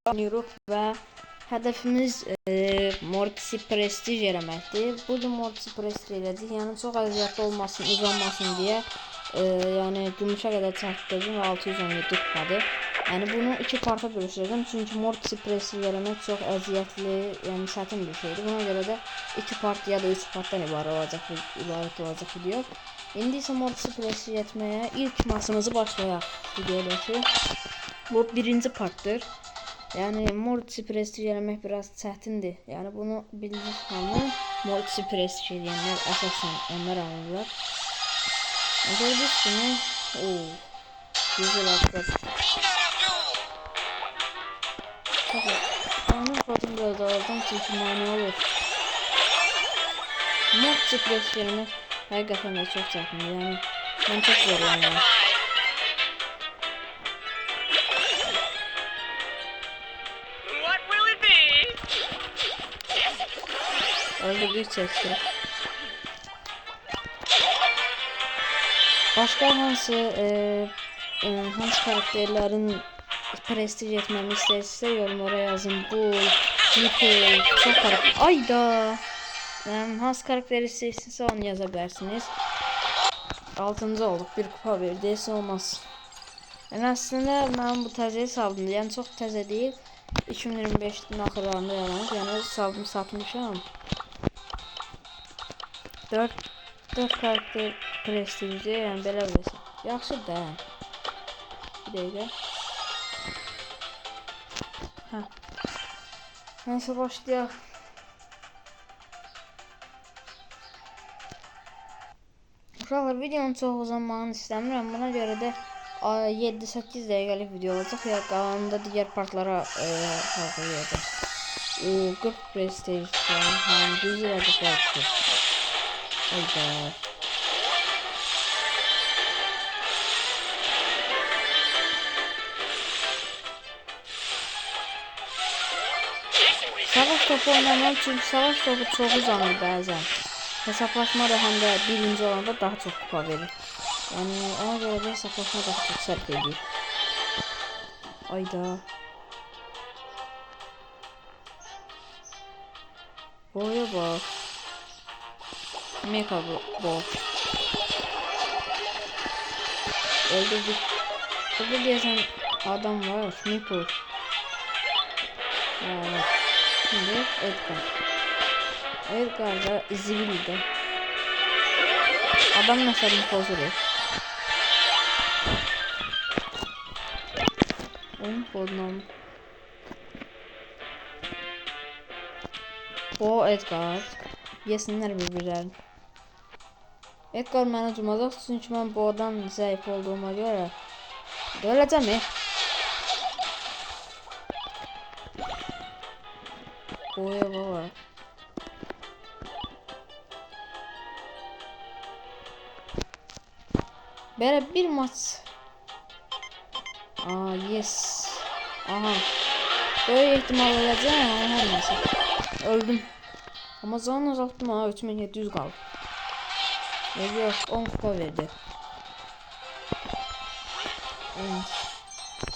oynuyoruz və hədəfimiz Mortis'i prestij eləməkdir. Bugün Mortis'i prestij elədik. Yəni çox əziyyətli olmasın, uzanmasın deyə yəni gümüşə qədər çəkdirdim və 617 kupadır. Yəni bunu iki parta bölüşdürəcəm çünki Mortis'i prestij eləmək çox əziyyətli, yəni çətin bir şeydir. Buna görə də iki part ya da üç partdan ibarət olacaq video. İndi isə Mortis'i prestij etməyə ilk maçımızı başlayaq videodakı. Bu birinci partdır. Yani Mortis'i prestij eləmək biraz çətindir. Yani bunu bilir hamı. Mortis'i prestij edənlər əsasən onlar alırlar. Gördüyünüz kimi, güzel atlar. Onun fotonu biraz alacağım çünki mani olur. Mortis'i prestij eləmək həqiqətən də çox çətindir. Yani mən çox zorlanıyorum. Öldürdük çekti. Başka hansı karakterlerin prestij etmemi isterse yorumlara yazın. Bu Nipple çok karakter. Ayda. Hansı karakteri isterseniz onu yazabilirsiniz. 6. olduk. Bir kupa verdiyse olmaz. Yani aslında ben bu təzəyi saldım. Yani çok təzə değil. 2025'in axırlarında yalanır. Yani saldım satmışam. 4 karakter prestijli, yəni belə versin. Yaxşı da. Bir dəqiqə. Hə. Nəysə başlayaq. Uşaqlar videonun çox uzanmağını istəmirəm. Buna görə də 7-8 dəqiqəlik video olacaq. Ya qalanında digər partlara xalqlayacaq. 40 prestij falan. Düz olacaqlar çıxır. Hayda. Savaş topu oynamaq çünki savaş topu çox uzanır bəzən. Hesablaşma da həm də birinci olanda daha çox kupa verir. Yəni ona görə də hesablaşma daha çox sərf edir. Ayda. Boya bak. Mega bol. Öldürdük. Burada diyesen adam var. Nipple. Evet. Şimdi Edgar. Edgar da Zivil'de. Adam mesela pozuluyor. Onun kodunu. O Edgar. Yesinler birbirlerini. Edgar mənə cumacaq çünki mən bu adam zəif olduğuma görə öləcəm. Boya baba. Belə bir maç. Yes. Aha. Böyük ehtimal öləcəm. Hər nəsə. Öldüm. Amma zaman azaltdım. 3700 qaldı. Yok 10 kupa verdi.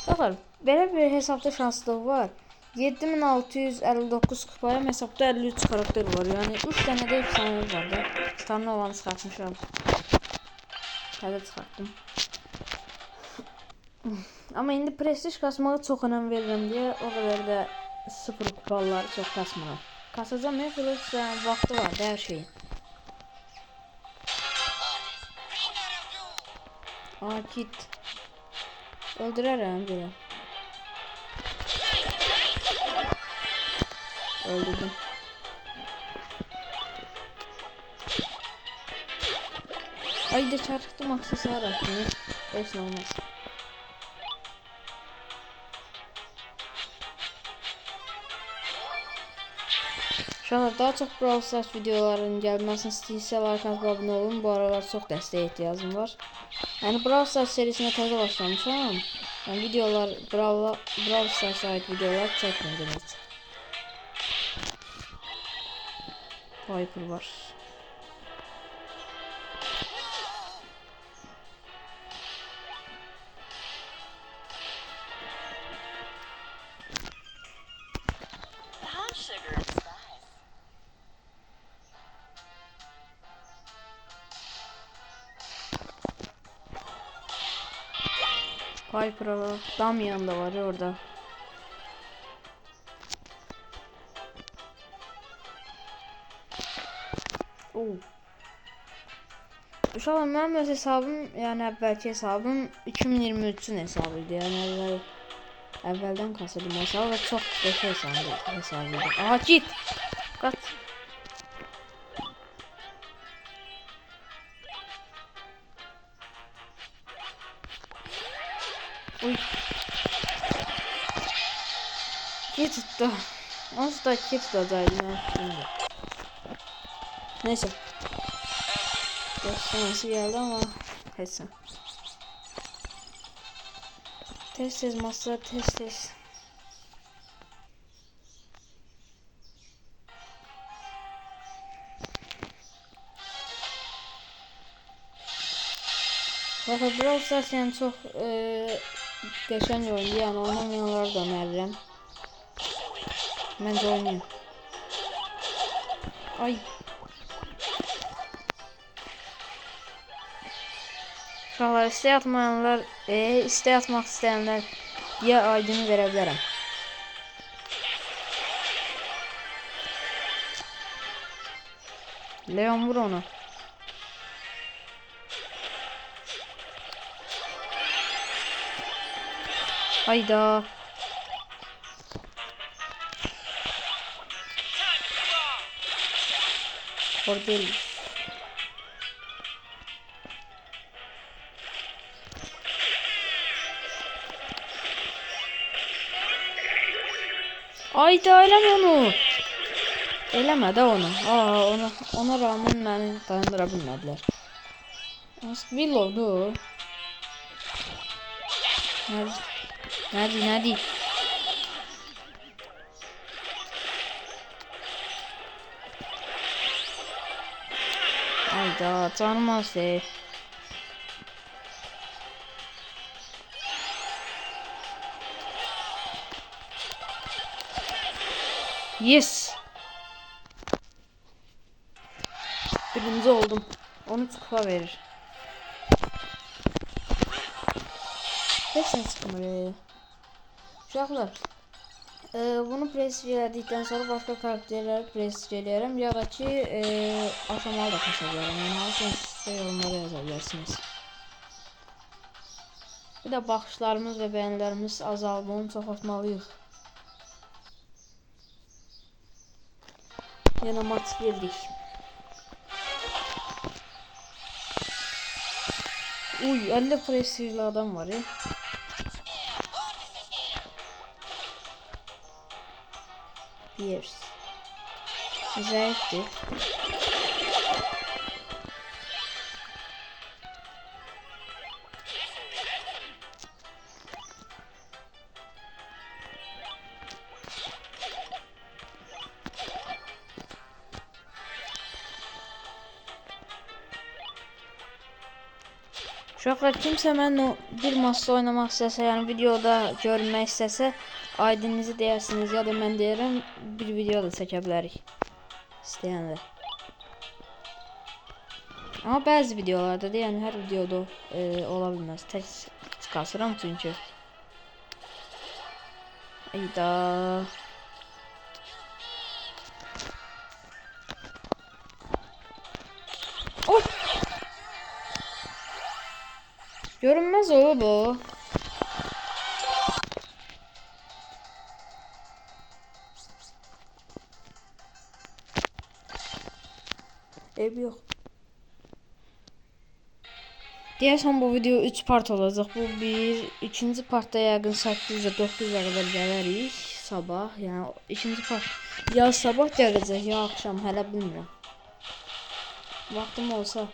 Bakın böyle bir hesapta şanslığı var. 7659 kupaya hesapta 53 karakter var. Yani 3 tane de efsane var da. Standart olanı çıkartmışım. Hadi çıkarttım. Ama indi prestij kasmağa çok önem veririm diye o kadar da 0 kupalar çok kasmıram. Kasacağım ya plus vakti var her şeyin. Git. Öldürürüm biri. Öldürdüm. Ay da çarptım aksesuar attım. Neyse olmaz. Şu anda daha çok Brawl Stars videoların gelmesini istəyirsə like atıp abone olun. Bu aralar çok dəstəyə ihtiyacım var. Yani Brawl Stars serisine təzə başlamışam. Yani videolar Brawl Stars ait videolar çəkmədim heç. Viper var. Piper var. Damian da var orada. Oo. Uşaqlar, mənim öz hesabım, yəni əvvəlki hesabım 2023-ün hesabıydı. Yəni əvvəldən kasırdım hesabı və çox qəşəng hesabıydı. Aha, git! Qaç! Uy! Git tutdu. Nasıl da git tutacaqdı mən şimdi. Neyse. Sonrası geldi ama neyse. Tez masa tez. Fakat Brawl Stars yani çok geçen oyundu, yani oynamayanları da öneririm. Bence oynayın. Ay. Uşaqlar, istək atmayanlar, istək atmaq istəyənlər diye aydını verebilirim. Leon, vur onu. Hayda. Orada. Hayda, eleme onu. Eleme de onu. Ona rağmen beni dayandırabilmediler. Nasıl bir oldu? Nerede? Hayda, canım azdı. Yes. Birinci oldum. 13 kupa verir. Hepsini çıkmıyor. Uşaqlar, bunu prestijlədikdən sonra başka karakterləri prestijləyərəm ya da ki aşamalı da kasabilirim. Yəni hansını sizə yorumlara yazabilirsiniz. Bir de baxışlarımız ve beğenilerimiz azaldı, onu çoxaltmalıyıq. Yine maç girdik. Uy, 50 prestijli adam var ya. Pierce. Zayıftı. Uşaqlar, kimsə mənlə bir maçda oynamaq istəsə, yəni videoda görmək istəsə, aydınınızı deyirsiniz ya da mən deyirəm, bir video da çəkə bilərik istəyənlər. Amma bəzi videolarda da, yəni hər videoda ola bilməz. Tək çıxasıram çünki. Ayda. Oh! Görünmez o bu. Ev yok. Deyəsən bu video 3 part olacaq. Bu bir, ikinci partda yəqin 800-ə 900-ə qədər gələrik sabah. Yəni ikinci part ya sabah gələcək ya axşam, hələ bilmirəm. Vaxtım olsa.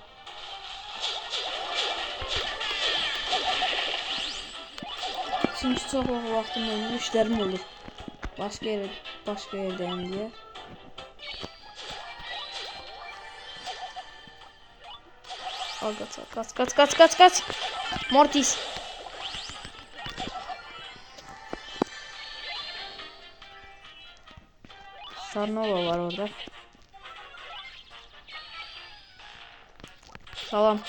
Çünki çox vaxtım olmur, işlərim olur. Başqa yerdəyim deyə. Kaç. Mortis. Sarnova var orada. Salam.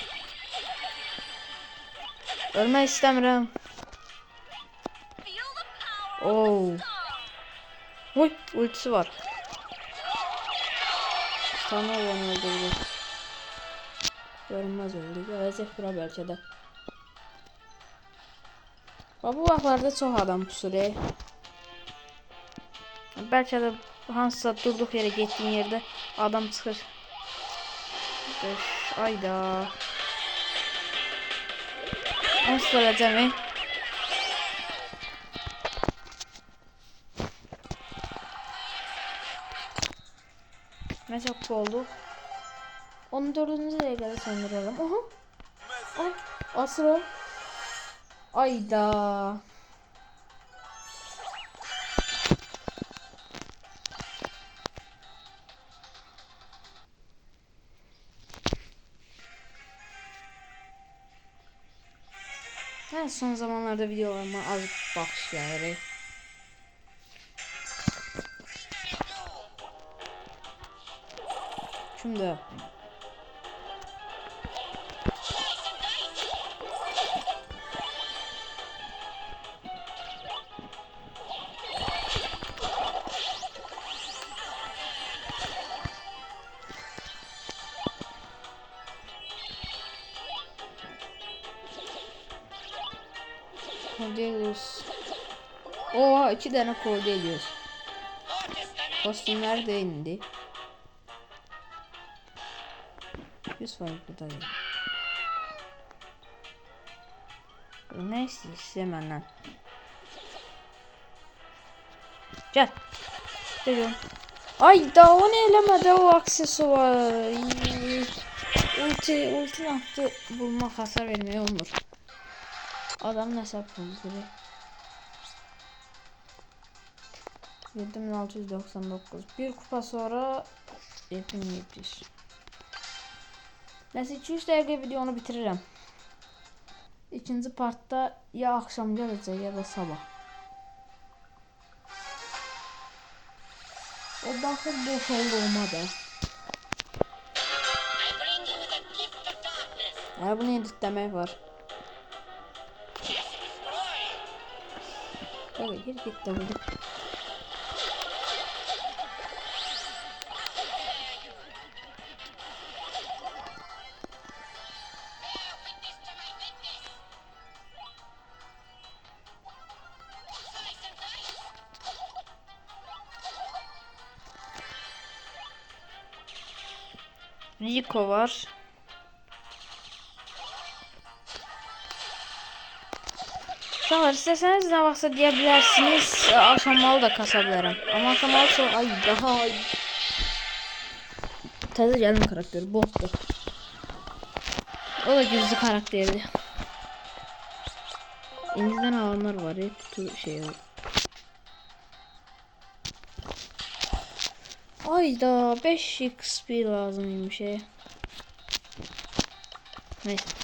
Ölmək istəmirəm. Oo. Oy, ultisi var. Sana olan öldürdü. Görünmez öldü. Gelecek bura belki de. Bu vaxtlarda çox adam pusur. Belki de hansısa durduq yerə getdiyin yerdə adam çıxır. Ayda. Nasıl öləcəm? Ne çok oldu. 14. dakikada söndürelim. Aha. Ay. Asır o. Ayda. Ben son zamanlarda videolarıma az başlayarım. Şimdi Cordelius. Oha, 2 tane Cordelius. Kostümler de indi. 100 var bu da. Ne istiyorsun benden? Gel. Geliyorum. Ay da o ne elemedi o aksesuar. Ulti attı. Bulmak hasar vermeye olur. Adam nasıl yapıldı? 7699. Bir kupa sonra 7700. Neyse 200 dakika videonu bitiririm. İkinci partta ya akşam gelecek ya da sabah. O bakın boş olmadı. Ya bunu editlemek var. Evet, gir git de bulduk. Rico var. Şahar isteseniz ne varsa diyebilirsiniz. Aşamalı da kasabilirim. Ama aşamalı çok daha taze gelme karakteri bottu. O da gizli karakterdi. İnciden alanlar var ya, kutu şey var. Ayda 5 XP lazımmış ya. Neyse.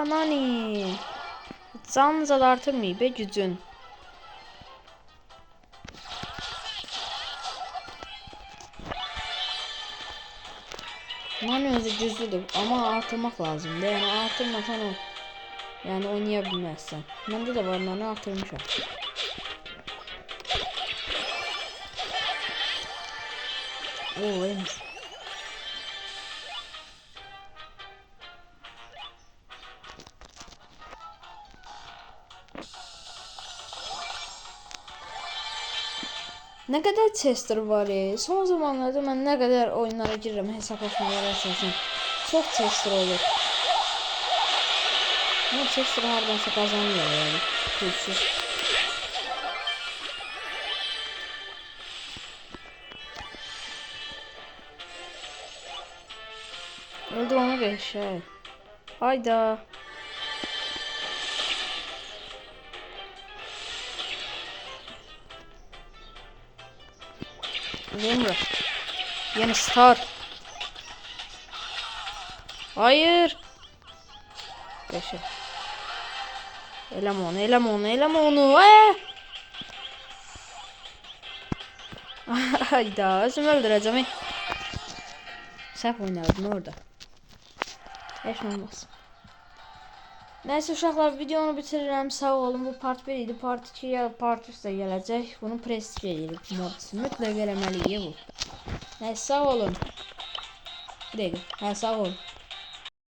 Nani. Canınız artırmıyor be gücün. Nani özü güçlüdür ama artırmak lazım. Yani artırmasan o. Yani oynayabilmezsen. Bende de var, Nani artırmışım. Oo, iyiymiş. Ne kadar Chester var ya. Son zamanlarda ben ne kadar oyunlara girerim hesaplaşmalara esasen. Çok Chester olur. Ama Chester hardansa kazanmıyor yani. Kulsuz. Öldü onu bir şey. Hayda. Zumra. Yani Star. Hayır. Beşe. Eləmə onu, eləmə onu, eləmə onu. Hayda, özümü öldürəcəm. Səhv oynadım orada. Heç olmaz. Neyse uşaqlar, videonu bitirirəm. Sağ olun. Bu part 1 idi. Part 2 ya part 3 də gələcək. Bunu prestij edirik. Mortis'i mütləq eləməliyik bu. Neyse sağ olun. Bir dəqiqə. Hə, sağ olun.